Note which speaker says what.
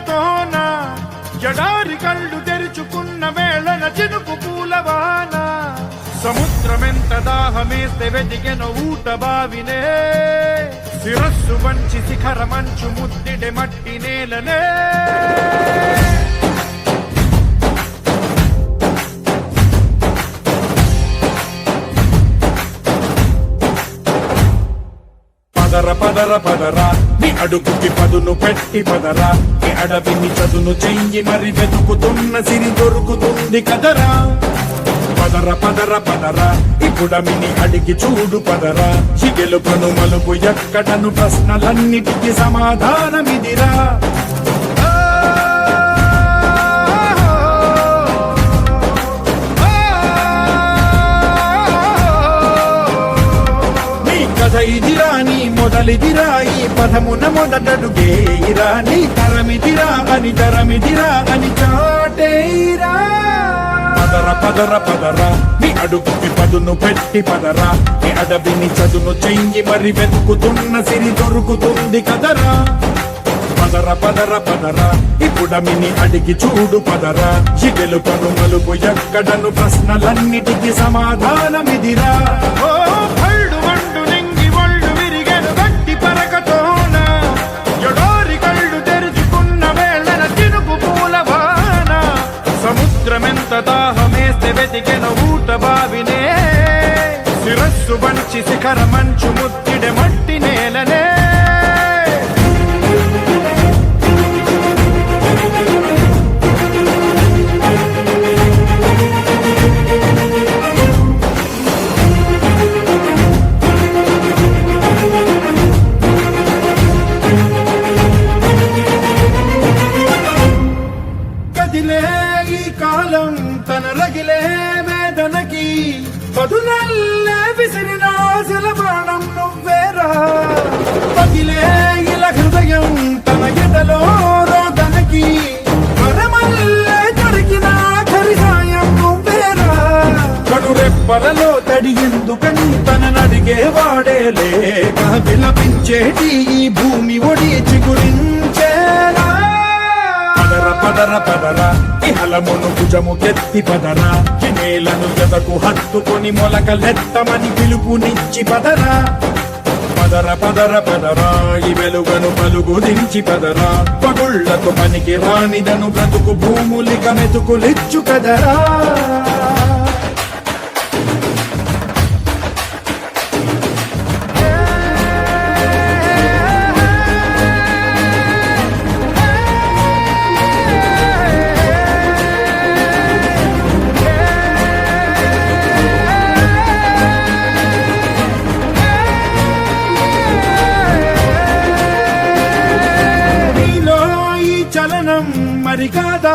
Speaker 1: పరకతోన జడారి కళ్ళు తెరుచుకున్న వేళన చినుకు పూలవాన సముద్రమెంత దాహమేస్తే వెతికెను ఊట బావినే శిరస్సు వంచి శిఖర మంచు ముద్దిడే మట్టి నేలనే పదర పదర పదరా నీ అడుగుకి పదును పెట్టి పదరా నీ అడవిని చదును చెయ్యి మరి వెతుకుతున్న సిరి దొరుకుతుంది కదరా పదర పదర పదరా ఇప్పుడమిని అడిగి చూడు పదరా చిగెలుపను మలుపు ఎక్కడను ప్రశ్నలన్నిటికీ సమాధానమిదిరా ఇదిరా నీ మొదలిదిరా ఈ పదమున మొదటడుగేయిరా నీ తరమిదిరా అని తరమిదిరా అని చాటేయిరా పదర పదర పదరా నీ అడుగుకి పదును పెట్టి పదరా నీ అడవిని చదును చెయ్యి మరి వెతుకుతున్న సిరి దొరుకుతుంది కదరా పదర పదర పదరా ఇప్పుడమిని అడిగి చూడు పదరా చిగెలు పను మలుపు ఎక్కడను ప్రశ్నలన్నిటికీ సమాధానమిదిరా ఓ కళ్ళు మండు నింగి ఒళ్ళు విరిగెను గట్టి పరకతోన జడారి కళ్ళు తెరుచుకున్న వేళన చినుకు పూలవాన సముద్రమెంత దాహమేస్తే వెతికెను ఊట బావినే శిరస్సు వంచి శిఖర మంచు ముద్దిడే మట్టి నేలనే ఈ కాలం తన రగిలే వేదనకి పదునల్లే విసిరిన ఆశల ప్రాణం నువ్వేరా పగిలే ఇలా హృదయం తన ఎదలో రోదనకి మరమల్లే దొరికిన ఆఖరి సాయం నువ్వేరా కడురెప్పలలో తడి ఎందుకని తననడిగేవాడే లేక విలపించేటి ఈ భూమి ఒడి చిగురించేలా పదర పదరా ఇహలమును భుజము కెత్తి పదరా నేలను జతకు హత్తుకొని మొలకలెత్తమని పిలుపునిచ్చి పదరా పదర పదర పదరా ఈ వెలుగను పలుగు దించి పదరా పగుళ్లకు పనికి రానిదను బ్రతుకు భూములిక మెతుకులిచ్చు కదరా చలనం మరి కాదా